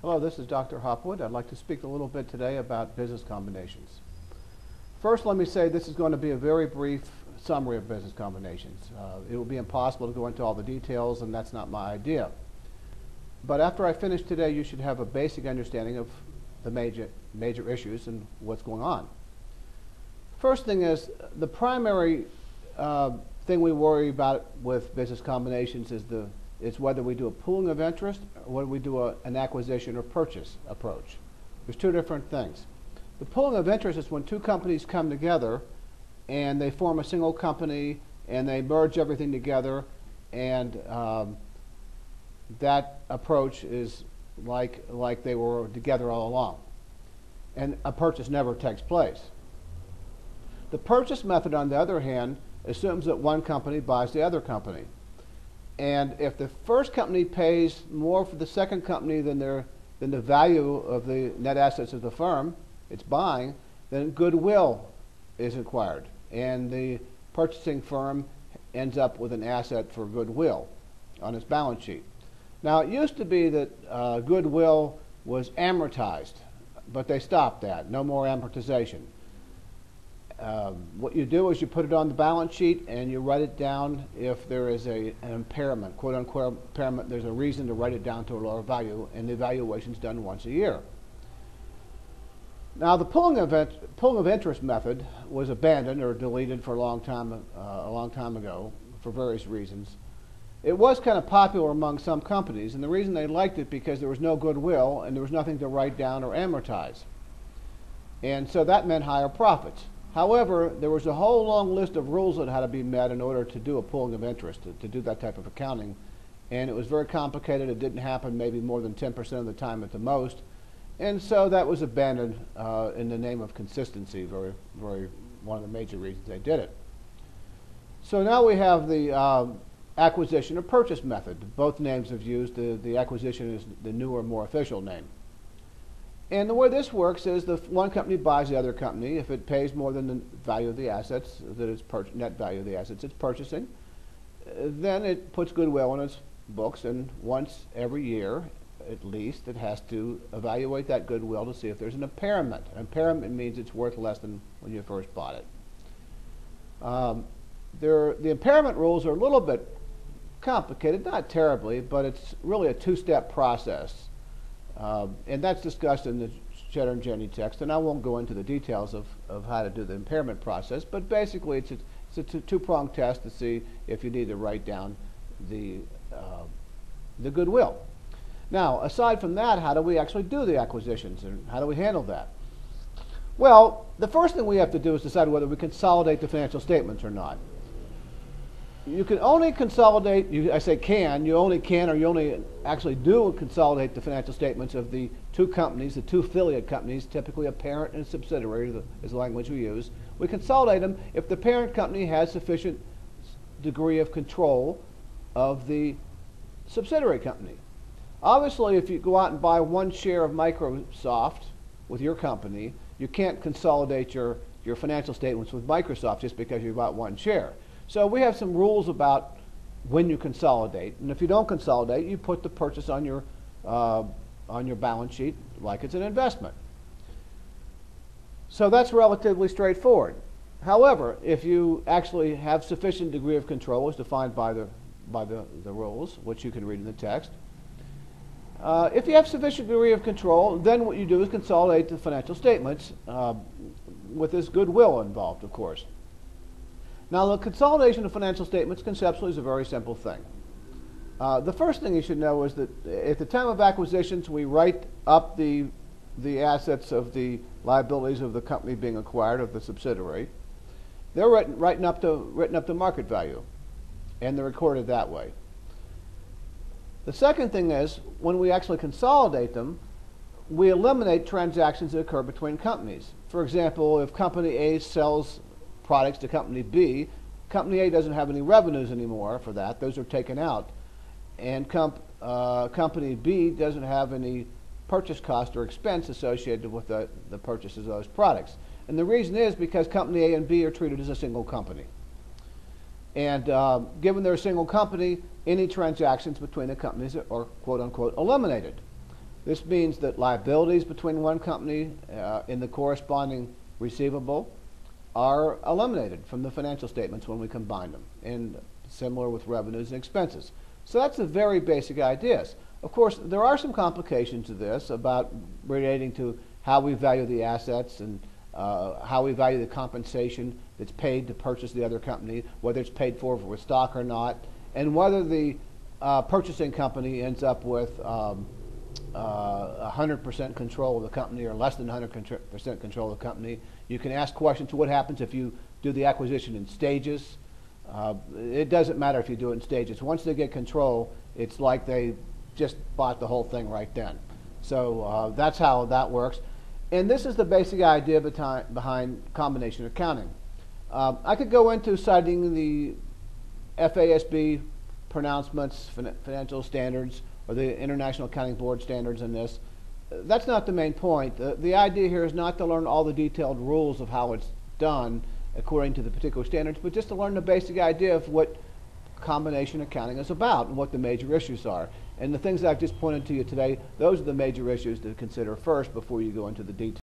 Hello, this is Dr. Hopwood. I'd like to speak a little bit today about business combinations. First, let me say this is going to be a very brief summary of business combinations. It will be impossible to go into all the details, and that's not my idea. But after I finish today, you should have a basic understanding of the major issues and what's going on. First thing is, the primary thing we worry about with business combinations is whether we do a pooling of interest or whether we do an acquisition or purchase approach. There's two different things. The pooling of interest is when two companies come together and they form a single company and they merge everything together, and that approach is like they were together all along. And a purchase never takes place. The purchase method, on the other hand, assumes that one company buys the other company. And if the first company pays more for the second company than the value of the net assets of the firm it's buying, then goodwill is acquired. And the purchasing firm ends up with an asset for goodwill on its balance sheet. Now, it used to be that goodwill was amortized, but they stopped that. No more amortization. What you do is you put it on the balance sheet and you write it down if there is an impairment, quote unquote impairment. There's a reason to write it down to a lower value, and the evaluation is done once a year. Now, the pooling of interest method was abandoned or deleted for a long time ago for various reasons. It was kind of popular among some companies, and the reason they liked it because there was no goodwill and there was nothing to write down or amortize. And so that meant higher profits. However, there was a whole long list of rules that had to be met in order to do a pooling of interest, to do that type of accounting. And it was very complicated. It didn't happen maybe more than 10% of the time at the most. And so that was abandoned in the name of consistency, one of the major reasons they did it. So now we have the acquisition or purchase method. Both names have used. The acquisition is the newer, more official name. And the way this works is the one company buys the other company. If it pays more than the value of the assets, net value of the assets it's purchasing, then it puts goodwill on its books, and once every year, at least, it has to evaluate that goodwill to see if there's an impairment. An impairment means it's worth less than when you first bought it. The impairment rules are a little bit complicated, not terribly, but it's really a two-step process. And that's discussed in the Cheddar and Jenny text, and I won't go into the details of how to do the impairment process, but basically it's a two-pronged test to see if you need to write down the goodwill. Now, aside from that, how do we actually do the acquisitions, and how do we handle that? Well, the first thing we have to do is decide whether we consolidate the financial statements or not. You can only consolidate, I say can, you only can or you only actually do consolidate the financial statements of the two companies, the two affiliate companies, typically a parent and a subsidiary is the language we use. We consolidate them if the parent company has sufficient degree of control of the subsidiary company. Obviously, if you go out and buy one share of Microsoft with your company, you can't consolidate your financial statements with Microsoft just because you bought one share. So we have some rules about when you consolidate, and if you don't consolidate, you put the purchase on your balance sheet like it's an investment. So that's relatively straightforward. However, if you actually have sufficient degree of control as defined by the rules, which you can read in the text, if you have sufficient degree of control, then what you do is consolidate the financial statements with this goodwill involved, of course. Now, the consolidation of financial statements conceptually is a very simple thing. The first thing you should know is that at the time of acquisitions, we write up the assets of the liabilities of the company being acquired, of the subsidiary. They're written up to market value, and they're recorded that way. The second thing is, when we actually consolidate them, we eliminate transactions that occur between companies. For example, if Company A sells products to Company B, Company A doesn't have any revenues anymore for that. Those are taken out. And Company B doesn't have any purchase cost or expense associated with the purchases of those products. And the reason is because Company A and B are treated as a single company. And given they're a single company, any transactions between the companies are quote-unquote eliminated. This means that liabilities between one company and the corresponding receivable are eliminated from the financial statements when we combine them, and similar with revenues and expenses. So that's the very basic ideas. Of course, there are some complications to this about relating to how we value the assets and how we value the compensation that's paid to purchase the other company, whether it's paid for with stock or not, and whether the purchasing company ends up with 100% control of the company or less than 100% control of the company. You can ask questions: what happens if you do the acquisition in stages? It doesn't matter if you do it in stages. Once they get control, it's like they just bought the whole thing right then. So that's how that works. And this is the basic idea behind combination accounting. I could go into citing the FASB pronouncements, financial standards, or the International Accounting Board standards in this. That's not the main point. The idea here is not to learn all the detailed rules of how it's done according to the particular standards, but just to learn the basic idea of what combination accounting is about and what the major issues are. And the things that I've just pointed to you today, those are the major issues to consider first before you go into the details.